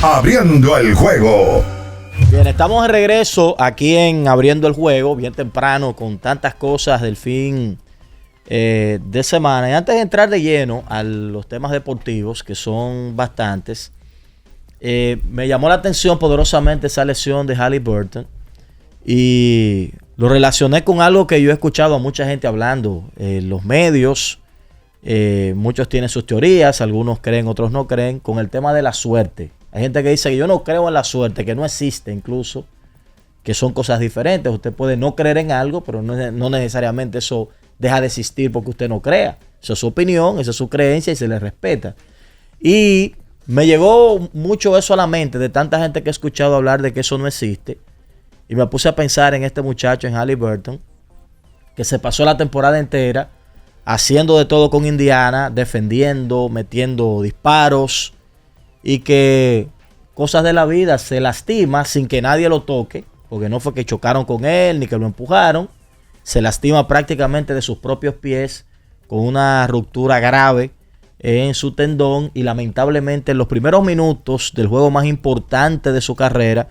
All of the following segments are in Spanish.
Abriendo el juego. Bien, estamos de regreso aquí en Abriendo el Juego, bien temprano, con tantas cosas del fin de semana. Y antes de entrar de lleno a los temas deportivos, que son bastantes, me llamó la atención poderosamente esa lesión de Haliburton. Y lo relacioné con algo que yo he escuchado a mucha gente hablando en los medios. Muchos tienen sus teorías, algunos creen, otros no creen, con el tema de la suerte. Hay gente que dice que yo no creo en la suerte, que no existe incluso, que son cosas diferentes. Usted puede no creer en algo, pero no necesariamente eso deja de existir porque usted no crea. Esa es su opinión, esa es su creencia y se le respeta. Y me llegó mucho eso a la mente de tanta gente que he escuchado hablar de que eso no existe. Y me puse a pensar en este muchacho, en Haliburton, que se pasó la temporada entera haciendo de todo con Indiana, defendiendo, metiendo disparos, y que cosas de la vida se lastima sin que nadie lo toque, porque no fue que chocaron con él ni que lo empujaron. Se lastima prácticamente de sus propios pies con una ruptura grave en su tendón, y lamentablemente en los primeros minutos del juego más importante de su carrera,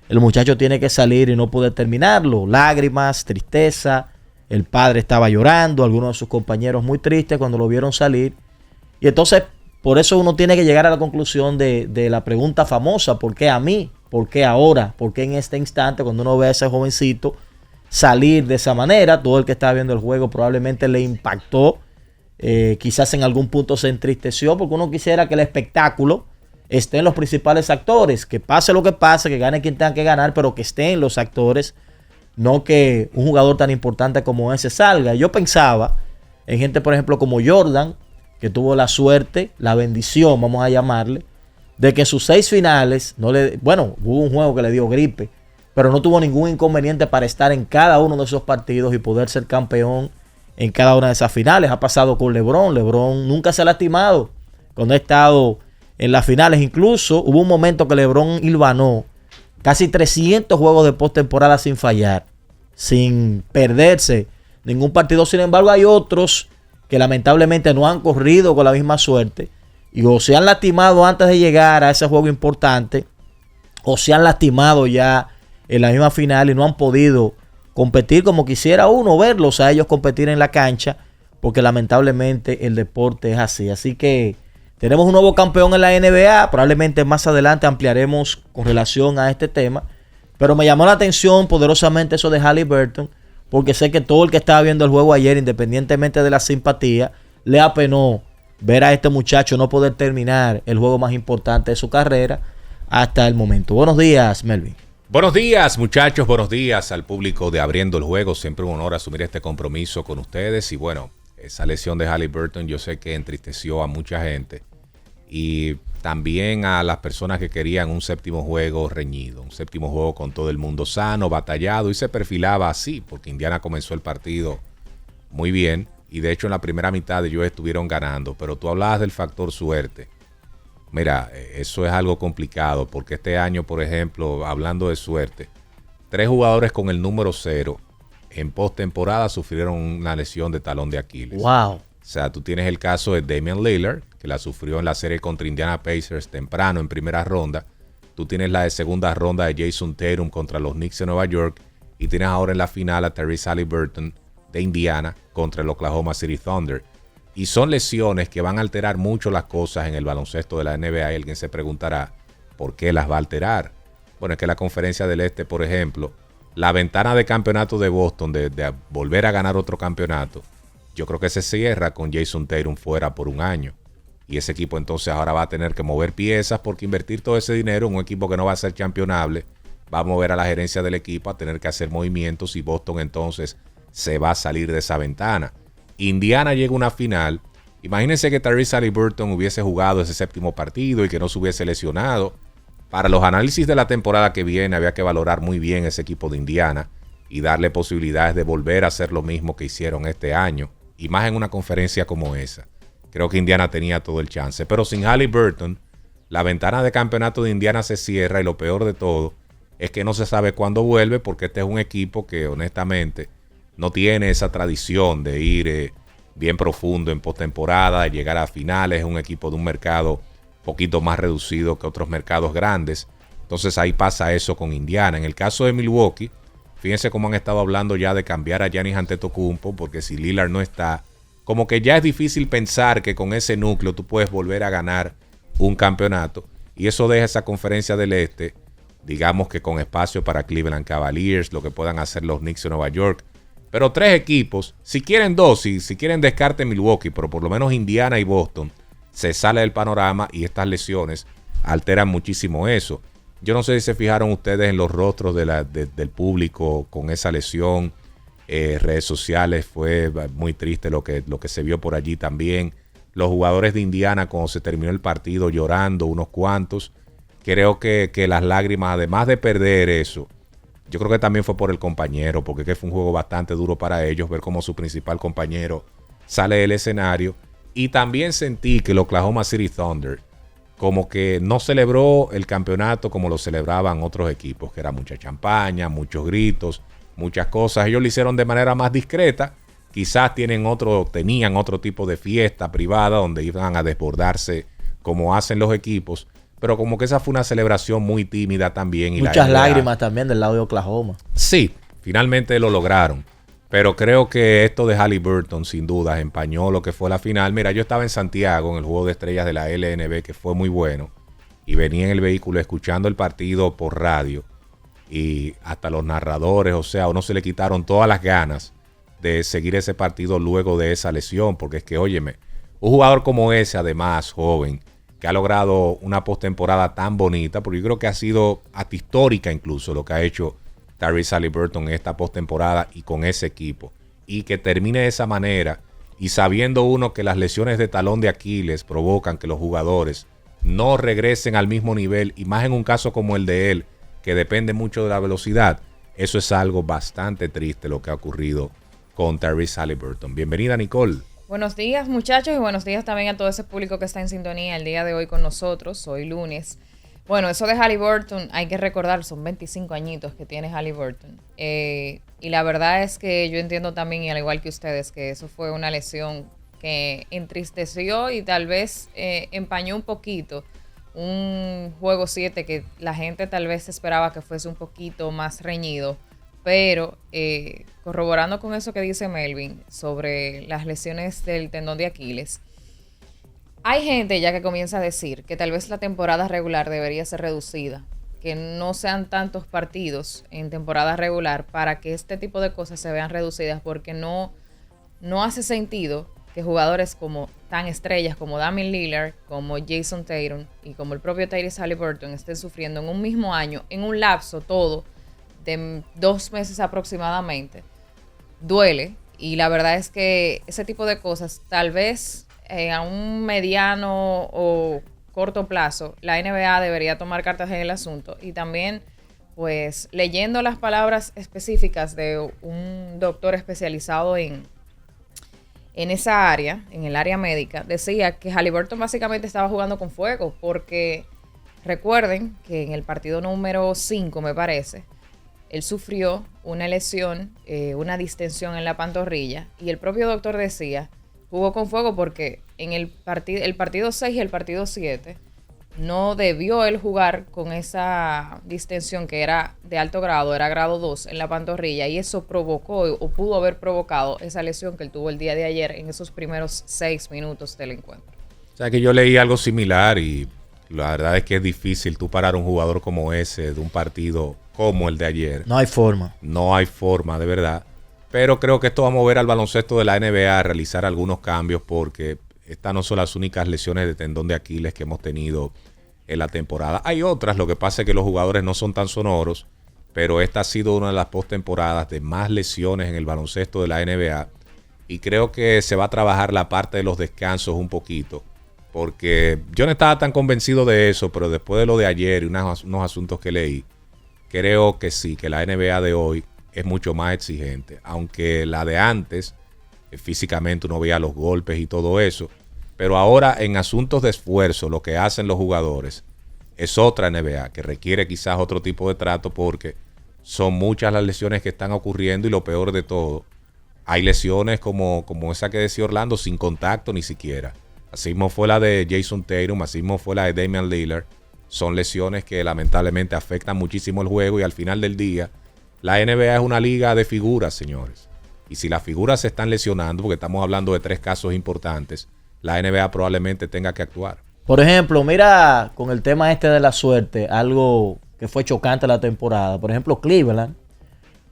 el muchacho tiene que salir y no puede terminarlo. Lágrimas, tristeza, el padre estaba llorando, algunos de sus compañeros muy tristes cuando lo vieron salir. Y entonces por eso uno tiene que llegar a la conclusión de la pregunta famosa: ¿por qué a mí? ¿Por qué ahora? ¿Por qué en este instante, cuando uno ve a ese jovencito salir de esa manera? Todo el que estaba viendo el juego probablemente le impactó. Quizás en algún punto se entristeció, porque uno quisiera que el espectáculo esté en los principales actores. Que pase lo que pase, que gane quien tenga que ganar, pero que estén los actores. No que un jugador tan importante como ese salga. Yo pensaba en gente, por ejemplo, como Jordan, que tuvo la suerte, la bendición, vamos a llamarle, de que en sus 6 finales, hubo un juego que le dio gripe, pero no tuvo ningún inconveniente para estar en cada uno de esos partidos y poder ser campeón en cada una de esas finales. Ha pasado con LeBron. LeBron nunca se ha lastimado cuando ha estado en las finales. Incluso hubo un momento que LeBron hilvanó casi 300 juegos de postemporada sin fallar, sin perderse ningún partido. Sin embargo, hay otros que lamentablemente no han corrido con la misma suerte, y o se han lastimado antes de llegar a ese juego importante, o se han lastimado ya en la misma final y no han podido competir como quisiera uno verlos a ellos competir en la cancha, porque lamentablemente el deporte es así. Así que tenemos un nuevo campeón en la NBA. Probablemente más adelante ampliaremos con relación a este tema, pero me llamó la atención poderosamente eso de Haliburton, porque sé que todo el que estaba viendo el juego ayer, independientemente de la simpatía, le apenó ver a este muchacho no poder terminar el juego más importante de su carrera hasta el momento. Buenos días, Melvin. Buenos días, muchachos. Buenos días al público de Abriendo el Juego. Siempre un honor asumir este compromiso con ustedes. Y bueno, esa lesión de Haliburton yo sé que entristeció a mucha gente, y también a las personas que querían un séptimo juego reñido, un séptimo juego con todo el mundo sano, batallado, y se perfilaba así, porque Indiana comenzó el partido muy bien, y de hecho en la primera mitad ellos estuvieron ganando. Pero tú hablabas del factor suerte. Mira, eso es algo complicado, porque este año, por ejemplo, hablando de suerte, 3 jugadores con el número 0 en postemporada sufrieron una lesión de talón de Aquiles. Wow. O sea, tú tienes el caso de Damian Lillard, que la sufrió en la serie contra Indiana Pacers temprano en primera ronda. Tú tienes la de segunda ronda de Jason Tatum contra los Knicks de Nueva York. Y tienes ahora en la final a Tyrese Haliburton de Indiana contra el Oklahoma City Thunder. Y son lesiones que van a alterar mucho las cosas en el baloncesto de la NBA. Y alguien se preguntará, ¿por qué las va a alterar? Bueno, es que la Conferencia del Este, por ejemplo, la ventana de campeonato de Boston, de volver a ganar otro campeonato, yo creo que se cierra con Jason Tatum fuera por un año. Y ese equipo entonces ahora va a tener que mover piezas, porque invertir todo ese dinero en un equipo que no va a ser campeonable va a mover a la gerencia del equipo a tener que hacer movimientos, y Boston entonces se va a salir de esa ventana. Indiana llega a una final. Imagínense que Tyrese Haliburton hubiese jugado ese séptimo partido y que no se hubiese lesionado. Para los análisis de la temporada que viene había que valorar muy bien ese equipo de Indiana y darle posibilidades de volver a hacer lo mismo que hicieron este año, y más en una conferencia como esa. Creo que Indiana tenía todo el chance, pero sin Haliburton, la ventana de campeonato de Indiana se cierra, y lo peor de todo es que no se sabe cuándo vuelve, porque este es un equipo que honestamente no tiene esa tradición de ir bien profundo en postemporada, de llegar a finales. Es un equipo de un mercado poquito más reducido que otros mercados grandes. Entonces ahí pasa eso con Indiana. En el caso de Milwaukee, fíjense cómo han estado hablando ya de cambiar a Giannis Antetokounmpo, porque si Lillard no está, como que ya es difícil pensar que con ese núcleo tú puedes volver a ganar un campeonato. Y eso deja esa conferencia del Este, digamos que con espacio para Cleveland Cavaliers, lo que puedan hacer los Knicks de Nueva York. Pero 3 equipos, si quieren 2, si quieren descarte Milwaukee, pero por lo menos Indiana y Boston se sale del panorama y estas lesiones alteran muchísimo eso. Yo no sé si se fijaron ustedes en los rostros del público con esa lesión. Redes sociales, fue muy triste lo que se vio por allí también. Los jugadores de Indiana cuando se terminó el partido llorando, unos cuantos. Creo que las lágrimas, además de perder eso, yo creo que también fue por el compañero, porque fue un juego bastante duro para ellos, ver cómo su principal compañero sale del escenario. Y también sentí que el Oklahoma City Thunder como que no celebró el campeonato como lo celebraban otros equipos, que era mucha champaña, muchos gritos, muchas cosas. Ellos lo hicieron de manera más discreta. Quizás tenían otro tipo de fiesta privada donde iban a desbordarse como hacen los equipos. Pero como que esa fue una celebración muy tímida también. Y muchas lágrimas también del lado de Oklahoma. Sí, finalmente lo lograron. Pero creo que esto de Haliburton sin duda empañó lo que fue la final. Mira, yo estaba en Santiago en el Juego de Estrellas de la LNB, que fue muy bueno. Y venía en el vehículo escuchando el partido por radio. Y hasta los narradores, o sea, a uno se le quitaron todas las ganas de seguir ese partido luego de esa lesión. Porque es que, óyeme, un jugador como ese, además, joven, que ha logrado una postemporada tan bonita, porque yo creo que ha sido hasta histórica incluso lo que ha hecho Tyrese Haliburton en esta postemporada y con ese equipo, y que termine de esa manera, y sabiendo uno que las lesiones de talón de Aquiles provocan que los jugadores no regresen al mismo nivel, y más en un caso como el de él, que depende mucho de la velocidad. Eso es algo bastante triste lo que ha ocurrido con Tyrese Haliburton. Bienvenida, Nicole. Buenos días, muchachos, y buenos días también a todo ese público que está en sintonía el día de hoy con nosotros. Hoy lunes. Bueno, eso de Haliburton, hay que recordar, son 25 añitos que tiene Haliburton. Y la verdad es que yo entiendo también, y al igual que ustedes, que eso fue una lesión que entristeció y tal vez empañó un poquito un juego 7 que la gente tal vez esperaba que fuese un poquito más reñido. Pero corroborando con eso que dice Melvin sobre las lesiones del tendón de Aquiles, hay gente ya que comienza a decir que tal vez la temporada regular debería ser reducida, que no sean tantos partidos en temporada regular para que este tipo de cosas se vean reducidas, porque no hace sentido que jugadores como tan estrellas como Damian Lillard, como Jason Tatum y como el propio Tyrese Haliburton estén sufriendo en un mismo año, en un lapso todo de 2 meses aproximadamente. Duele, y la verdad es que ese tipo de cosas tal vez a un mediano o corto plazo la NBA debería tomar cartas en el asunto, y también pues leyendo las palabras específicas de un doctor especializado en esa área, en el área médica, decía que Haliburton básicamente estaba jugando con fuego, porque recuerden que en el partido número 5, me parece, él sufrió una lesión, una distensión en la pantorrilla, y el propio doctor decía, jugó con fuego porque en el partido 6 y el partido 7 no debió él jugar con esa distensión que era de alto grado, era grado 2 en la pantorrilla, y eso provocó o pudo haber provocado esa lesión que él tuvo el día de ayer en esos primeros 6 minutos del encuentro. O sea que yo leí algo similar, y la verdad es que es difícil tú parar a un jugador como ese de un partido como el de ayer. No hay forma. No hay forma, de verdad. Pero creo que esto va a mover al baloncesto de la NBA a realizar algunos cambios, porque estas no son las únicas lesiones de tendón de Aquiles que hemos tenido en la temporada. Hay otras, lo que pasa es que los jugadores no son tan sonoros, pero esta ha sido una de las postemporadas de más lesiones en el baloncesto de la NBA, y creo que se va a trabajar la parte de los descansos un poquito, porque yo no estaba tan convencido de eso, pero después de lo de ayer y unos asuntos que leí, creo que sí, que la NBA de hoy es mucho más exigente, aunque la de antes, físicamente uno veía los golpes y todo eso, pero ahora en asuntos de esfuerzo, lo que hacen los jugadores es otra NBA, que requiere quizás otro tipo de trato, porque son muchas las lesiones que están ocurriendo, y lo peor de todo, hay lesiones como esa que decía Orlando, sin contacto ni siquiera. Así mismo fue la de Jason Tatum, así mismo fue la de Damian Lillard. Son lesiones que lamentablemente afectan muchísimo el juego y al final del día, la NBA es una liga de figuras, señores. Y si las figuras se están lesionando, porque estamos hablando de 3 casos importantes, la NBA probablemente tenga que actuar. Por ejemplo, mira con el tema este de la suerte, algo que fue chocante la temporada. Por ejemplo, Cleveland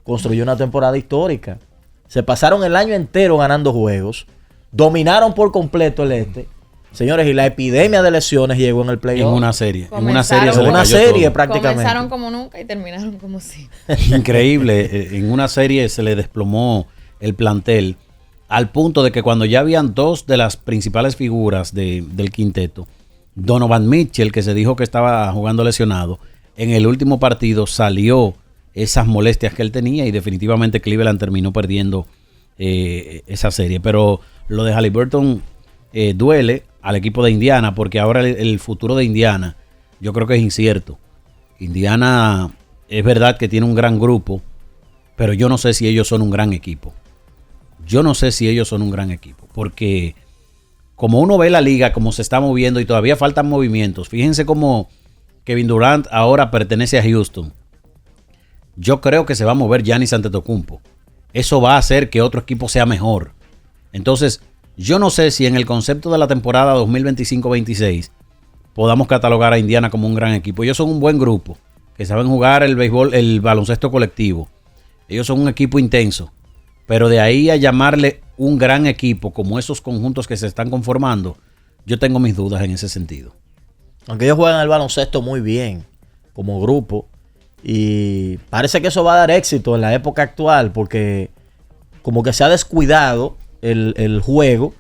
construyó una temporada histórica. Se pasaron el año entero ganando juegos, dominaron por completo el este. Señores, y la epidemia de lesiones llegó en el playoff. En una serie. Comenzaron- En una serie se En le una cayó serie todo. prácticamente. Comenzaron como nunca y terminaron como si. Increíble. En una serie se le desplomó el plantel al punto de que cuando ya habían 2 de las principales figuras del quinteto, Donovan Mitchell, que se dijo que estaba jugando lesionado, en el último partido salió esas molestias que él tenía y definitivamente Cleveland terminó perdiendo esa serie. Pero lo de Haliburton duele al equipo de Indiana porque ahora el futuro de Indiana yo creo que es incierto. Indiana es verdad que tiene un gran grupo, pero yo no sé si ellos son un gran equipo. Yo no sé si ellos son un gran equipo, porque como uno ve la liga, como se está moviendo y todavía faltan movimientos, fíjense cómo Kevin Durant ahora pertenece a Houston. Yo creo que se va a mover Giannis Antetokounmpo. Eso va a hacer que otro equipo sea mejor. Entonces, yo no sé si en el concepto de la temporada 2025-26 podamos catalogar a Indiana como un gran equipo. Ellos son un buen grupo, que saben jugar el béisbol, el baloncesto colectivo. Ellos son un equipo intenso. Pero de ahí a llamarle un gran equipo como esos conjuntos que se están conformando, yo tengo mis dudas en ese sentido. Aunque ellos juegan el baloncesto muy bien como grupo. Y parece que eso va a dar éxito en la época actual porque como que se ha descuidado el juego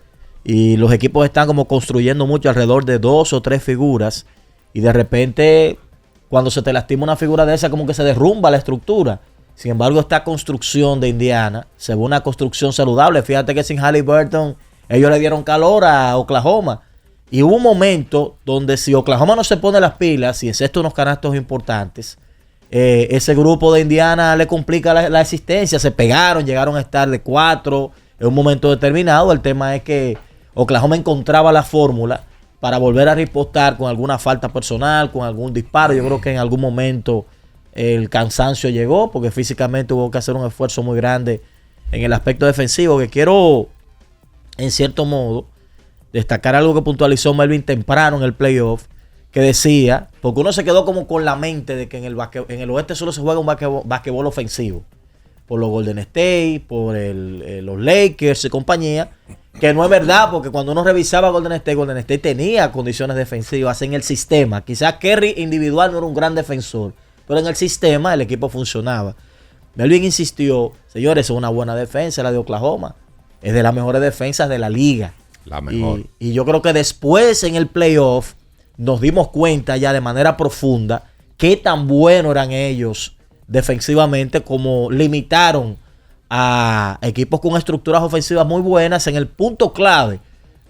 y los equipos están como construyendo mucho alrededor de 2 o 3 figuras y de repente cuando se te lastima una figura de esa como que se derrumba la estructura. Sin embargo, esta construcción de Indiana se ve una construcción saludable. Fíjate que sin Haliburton ellos le dieron calor a Oklahoma. Y hubo un momento donde si Oklahoma no se pone las pilas y encesta unos canastos importantes, ese grupo de Indiana le complica la existencia. Se pegaron, llegaron a estar de 4 en un momento determinado. El tema es que Oklahoma encontraba la fórmula para volver a ripostar con alguna falta personal, con algún disparo. Yo creo que en algún momento el cansancio llegó porque físicamente hubo que hacer un esfuerzo muy grande en el aspecto defensivo, que quiero en cierto modo destacar algo que puntualizó Melvin temprano en el playoff, que decía, porque uno se quedó como con la mente de que en el oeste solo se juega un basquetbol ofensivo, por los Golden State, por los Lakers y compañía, que no es verdad, porque cuando uno revisaba Golden State tenía condiciones defensivas en el sistema. Quizás Curry individual no era un gran defensor, pero en el sistema el equipo funcionaba. Melvin insistió, señores, es una buena defensa la de Oklahoma. Es de las mejores defensas de la liga. La mejor. Y yo creo que después en el playoff nos dimos cuenta ya de manera profunda qué tan buenos eran ellos defensivamente, como limitaron a equipos con estructuras ofensivas muy buenas. En el punto clave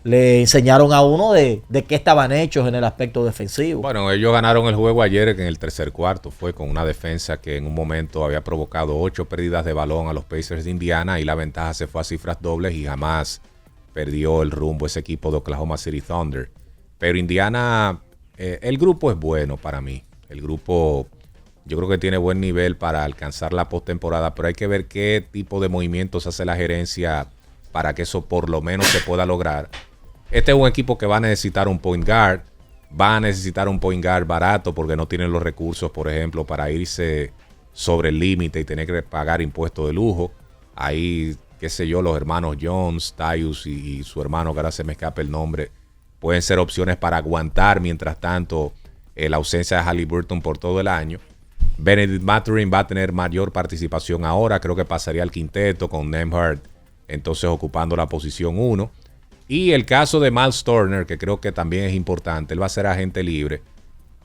le enseñaron a uno de qué estaban hechos en el aspecto defensivo. Bueno, ellos ganaron el juego ayer en el tercer cuarto. Fue con una defensa que en un momento había provocado 8 pérdidas de balón a los Pacers de Indiana y la ventaja se fue a cifras dobles y jamás perdió el rumbo ese equipo de Oklahoma City Thunder. Pero Indiana, el grupo es bueno para mí. El grupo yo creo que tiene buen nivel para alcanzar la postemporada, pero hay que ver qué tipo de movimientos hace la gerencia para que eso por lo menos se pueda lograr. Este es un equipo que va a necesitar un point guard. Va a necesitar un point guard barato porque no tienen los recursos, por ejemplo, para irse sobre el límite y tener que pagar impuestos de lujo. Ahí, qué sé yo, los hermanos Jones, Tyus y su hermano, que ahora se me escapa el nombre, pueden ser opciones para aguantar, mientras tanto, la ausencia de Haliburton por todo el año. Benedict Mathurin va a tener mayor participación ahora. Creo que pasaría al quinteto con Nembhard entonces ocupando la posición 1. Y el caso de Miles Turner, que creo que también es importante, él va a ser agente libre.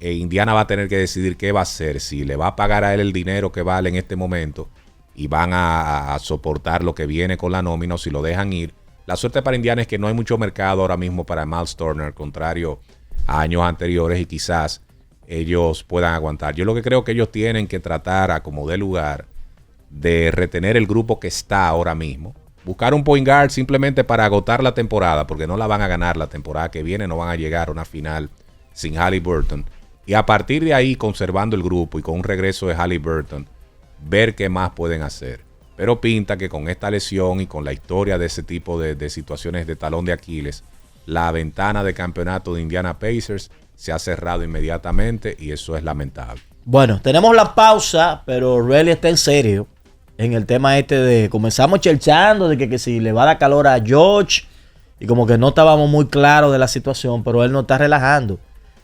Indiana va a tener que decidir qué va a hacer, si le va a pagar a él el dinero que vale en este momento y van a soportar lo que viene con la nómina, o si lo dejan ir. La suerte para Indiana es que no hay mucho mercado ahora mismo para Miles Turner, contrario a años anteriores, y quizás ellos puedan aguantar. Yo lo que creo que ellos tienen que tratar, a como dé lugar, de retener el grupo que está ahora mismo. buscar un point guard simplemente para agotar la temporada, porque no la van a ganar la temporada que viene, no van a llegar a una final sin Haliburton. Y a partir de ahí, conservando el grupo y con un regreso de Haliburton, ver qué más pueden hacer. Pero pinta que con esta lesión y con la historia de ese tipo de situaciones de talón de Aquiles, la ventana de campeonato de Indiana Pacers se ha cerrado inmediatamente y eso es lamentable. Bueno, tenemos la pausa, pero Relly está en serio en el tema de comenzamos chelchando de que si le va a dar calor a George y como que no estábamos muy claros de la situación, pero él no está relajando.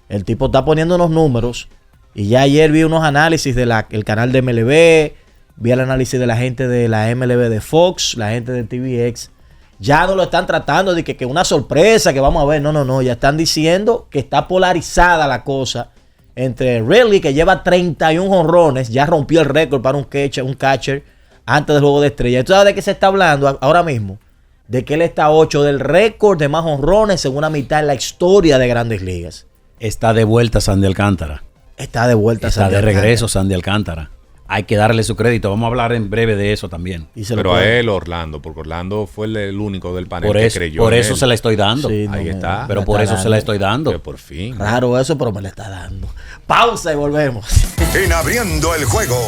El tipo está poniendo unos números y ya ayer vi unos análisis del canal de MLB, vi el análisis de la gente de la MLB de Fox, la gente de TVX. Ya no lo están tratando de que una sorpresa que vamos a ver. No. Ya están diciendo que está polarizada la cosa entre Riley, que lleva 31 jonrones, ya rompió el récord para un catcher antes del juego de estrella. ¿Tú sabes de qué se está hablando ahora mismo? De que él está a 8 del récord de más jonrones en una mitad en la historia de Grandes Ligas. Está de vuelta Sandy Alcántara. Está de vuelta Está de regreso Sandy Alcántara. Hay que darle su crédito. Vamos a hablar en breve de eso también. Pero a él, Orlando, porque Orlando fue el único del panel que creyó. Por eso se la estoy dando. Sí, ahí está. Pero por eso se la estoy dando. Que por fin. Raro eso, pero me la está dando. Pausa y volvemos. En Abriendo el Juego.